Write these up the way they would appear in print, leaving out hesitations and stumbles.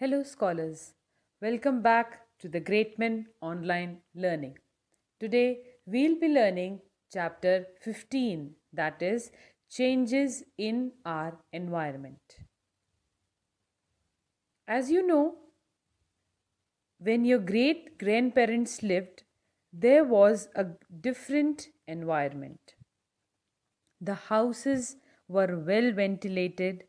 Hello, scholars. Welcome back to the Great Men Online Learning. Today, we'll be learning chapter 15, that is, Changes in Our Environment. As you know, when your great grandparents lived, there was a different environment. The houses were well ventilated,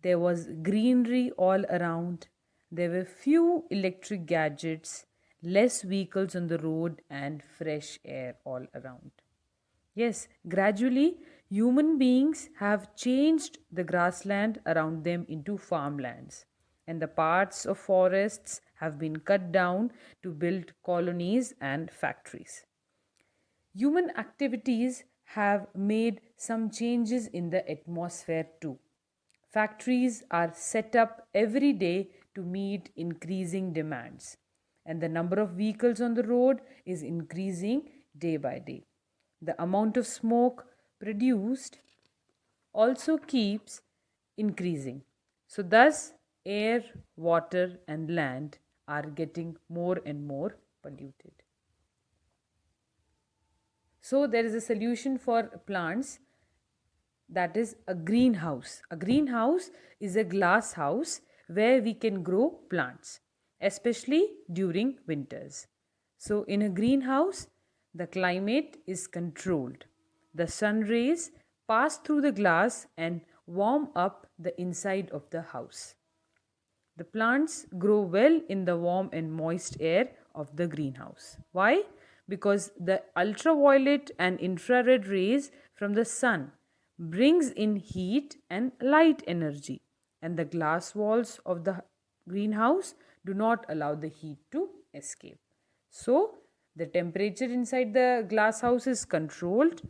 there was greenery all around, there were few electric gadgets, less vehicles on the road, and fresh air all around. Yes, gradually, human beings have changed the grassland around them into farmlands, and the parts of forests have been cut down to build colonies and factories. Human activities have made some changes in the atmosphere too. Factories are set up every day to meet increasing demands, and the number of vehicles on the road is increasing day by day. The amount of smoke produced also keeps increasing. So, thus, air, water, and land are getting more and more polluted. So, there is a solution for plants, that is a greenhouse. A greenhouse is a glass house where we can grow plants, especially during winters. So, in a greenhouse, the climate is controlled. The sun rays pass through the glass and warm up the inside of the house. The plants grow well in the warm and moist air of the greenhouse. Why? Because the ultraviolet and infrared rays from the sun brings in heat and light energy, and the glass walls of the greenhouse do not allow the heat to escape. So, the temperature inside the glass house is controlled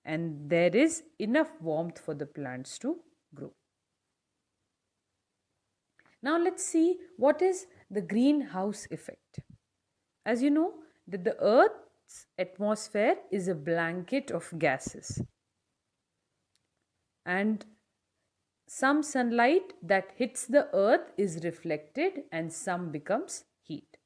and there is enough warmth for the plants to grow. Now let's see what is the greenhouse effect. As you know, that the Earth's atmosphere is a blanket of gases, and some sunlight that hits the earth is reflected and some becomes heat.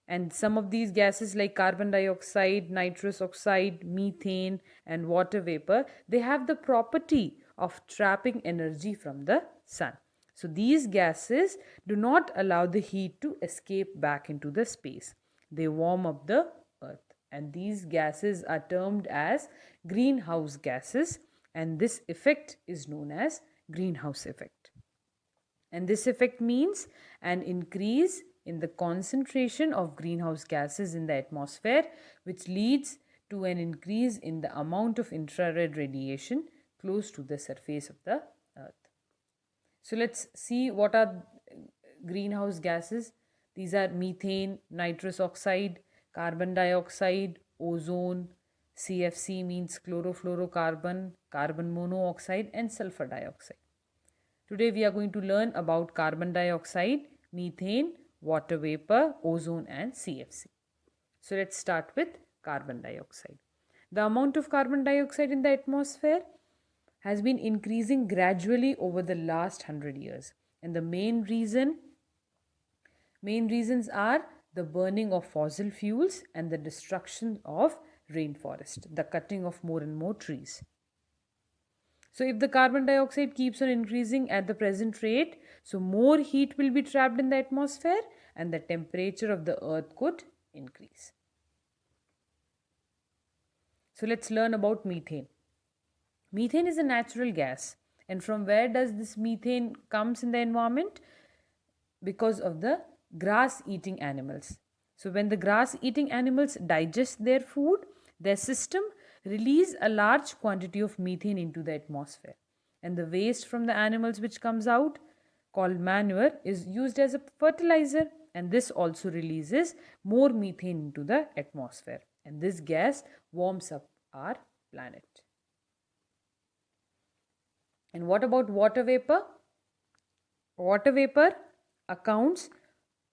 And some of these gases like carbon dioxide, nitrous oxide, methane and water vapor, they have the property of trapping energy from the sun. So these gases do not allow the heat to escape back into the space. They warm up the earth, and these gases are termed as greenhouse gases, and this effect is known as greenhouse effect. And this effect means an increase in the concentration of greenhouse gases in the atmosphere, which leads to an increase in the amount of infrared radiation close to the surface of the earth. So let's see what are greenhouse gases. These are methane, nitrous oxide, carbon dioxide, ozone, CFC means chlorofluorocarbon, carbon monoxide, and sulfur dioxide. Today we are going to learn about carbon dioxide, methane, water vapor, ozone, and CFC. So let's start with carbon dioxide. The amount of carbon dioxide in the atmosphere has been increasing gradually over the last 100 years, and the main reasons are the burning of fossil fuels and the destruction of rainforest, the cutting of more and more trees. So if the carbon dioxide keeps on increasing at the present rate, so more heat will be trapped in the atmosphere and the temperature of the earth could increase. So let's learn about methane. Methane is a natural gas, and from where does this methane comes in the environment? Because of the grass eating animals. So when the grass eating animals digest their food, their system release a large quantity of methane into the atmosphere, and the waste from the animals which comes out, called manure, is used as a fertilizer, and this also releases more methane into the atmosphere, and this gas warms up our planet. And what about water vapor? Water vapor accounts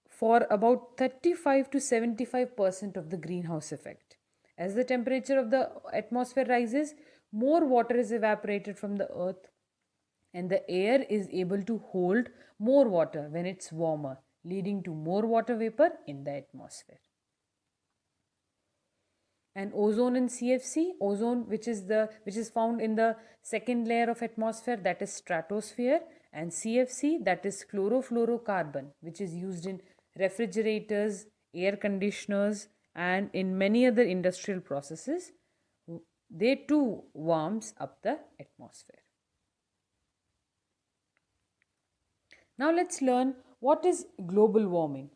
for about 35 to 75% of the greenhouse effect. As the temperature of the atmosphere rises, more water is evaporated from the earth, and the air is able to hold more water when it's warmer, leading to more water vapor in the atmosphere. And ozone and CFC, ozone which is found in the second layer of atmosphere, that is stratosphere, and CFC, that is chlorofluorocarbon, which is used in refrigerators, air conditioners, and in many other industrial processes. They too warms up the atmosphere. Now let's learn what is global warming.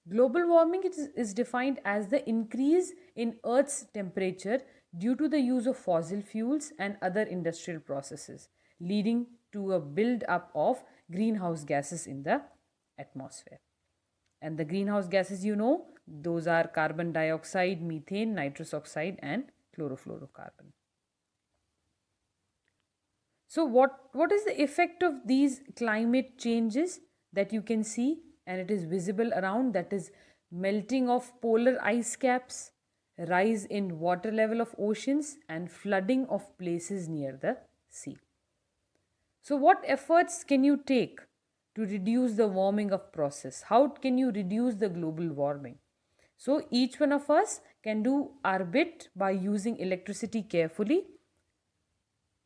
Global warming is defined as the increase in Earth's temperature due to the use of fossil fuels and other industrial processes, leading to a build-up of greenhouse gases in the atmosphere. And the greenhouse gases, those are carbon dioxide, methane, nitrous oxide, and chlorofluorocarbon. So what is the effect of these climate changes that you can see and it is visible around? That is melting of polar ice caps, rise in water level of oceans, and flooding of places near the sea. So what efforts can you take to reduce the warming of process? How can you reduce the global warming? So each one of us can do our bit by using electricity carefully.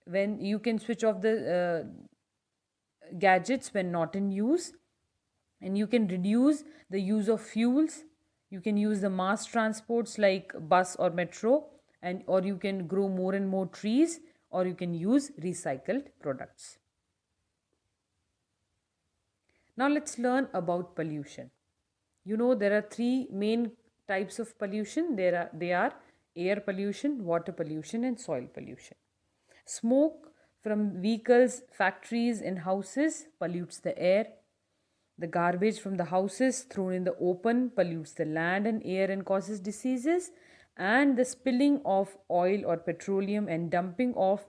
When you can switch off the gadgets when not in use, and you can reduce the use of fuels. You can use the mass transports like bus or metro, and or you can grow more and more trees, or you can use recycled products. Now let's learn about pollution. There are three main types of pollution. They are air pollution, water pollution, and soil pollution. Smoke from vehicles, factories, and houses pollutes the air. The garbage from the houses thrown in the open pollutes the land and air and causes diseases. And the spilling of oil or petroleum and dumping of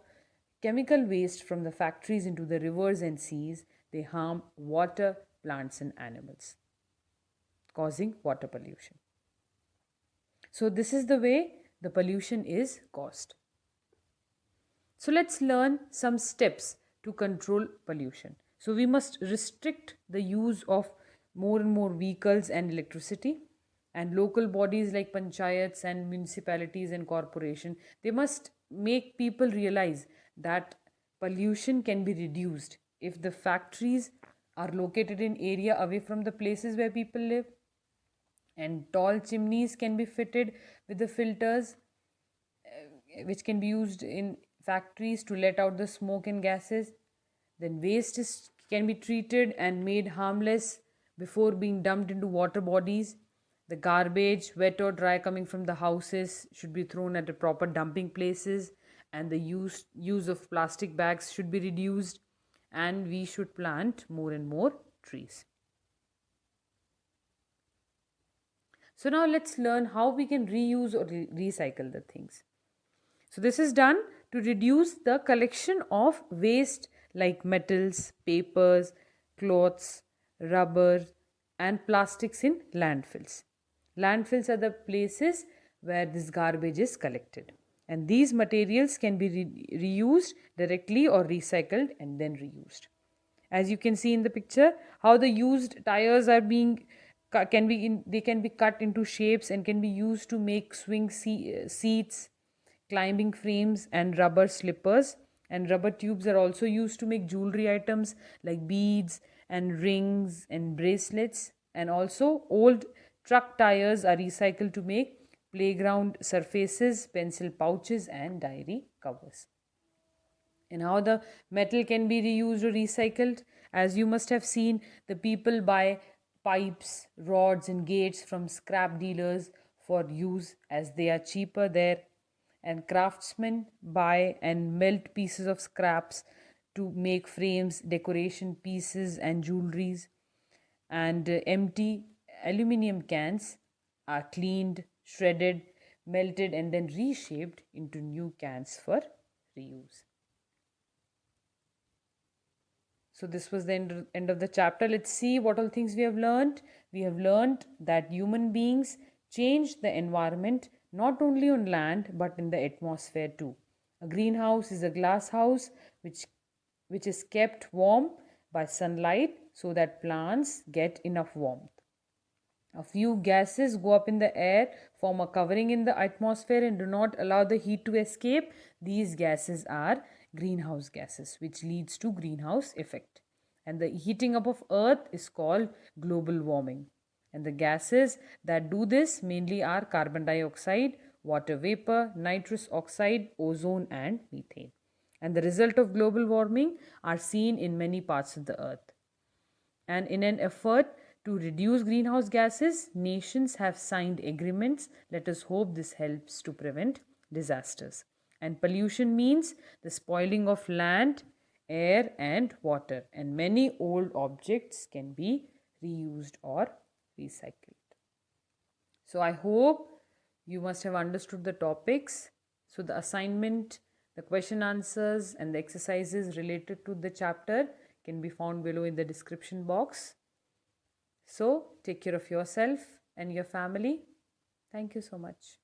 chemical waste from the factories into the rivers and seas, they harm water, plants, and animals, causing water pollution. So this is the way the pollution is caused. So let's learn some steps to control pollution. So we must restrict the use of more and more vehicles and electricity, and local bodies like panchayats and municipalities and corporation, they must make people realize that pollution can be reduced if the factories are located in area away from the places where people live, and tall chimneys can be fitted with the filters which can be used in factories to let out the smoke and gases. Then can be treated and made harmless before being dumped into water bodies. The garbage, wet or dry, coming from the houses should be thrown at the proper dumping places, and the use of plastic bags should be reduced, and we should plant more and more trees. So now let's learn how we can reuse or recycle the things. So this is done to reduce the collection of waste like metals, papers, cloths, rubber, and plastics in landfills. Landfills are the places where this garbage is collected. And these materials can be reused directly or recycled and then reused. As you can see in the picture, how the used tires are being they can be cut into shapes and can be used to make swing seats, climbing frames, and rubber slippers. And rubber tubes are also used to make jewelry items like beads and rings and bracelets. And also old truck tires are recycled to make playground surfaces, pencil pouches, and diary covers. And how the metal can be reused or recycled? As you must have seen, the people buy pipes, rods, and gates from scrap dealers for use as they are cheaper there. And craftsmen buy and melt pieces of scraps to make frames, decoration pieces, and jewelries. And empty aluminium cans are cleaned, shredded, melted, and then reshaped into new cans for reuse. So this was the end of the chapter. Let's see what all things we have learned. We have learned that human beings change the environment not only on land but in the atmosphere too. A greenhouse is a glass house which is kept warm by sunlight so that plants get enough warmth. A few gases go up in the air, form a covering in the atmosphere, and do not allow the heat to escape. These gases are greenhouse gases, which leads to greenhouse effect. And the heating up of Earth is called global warming. And the gases that do this mainly are carbon dioxide, water vapor, nitrous oxide, ozone, and methane. And the result of global warming are seen in many parts of the Earth. And in an effort to reduce greenhouse gases, nations have signed agreements. Let us hope this helps to prevent disasters. And pollution means the spoiling of land, air, and water. And many old objects can be reused or recycled. So I hope you must have understood the topics. So the assignment, the question answers, and the exercises related to the chapter can be found below in the description box. So take care of yourself and your family. Thank you so much.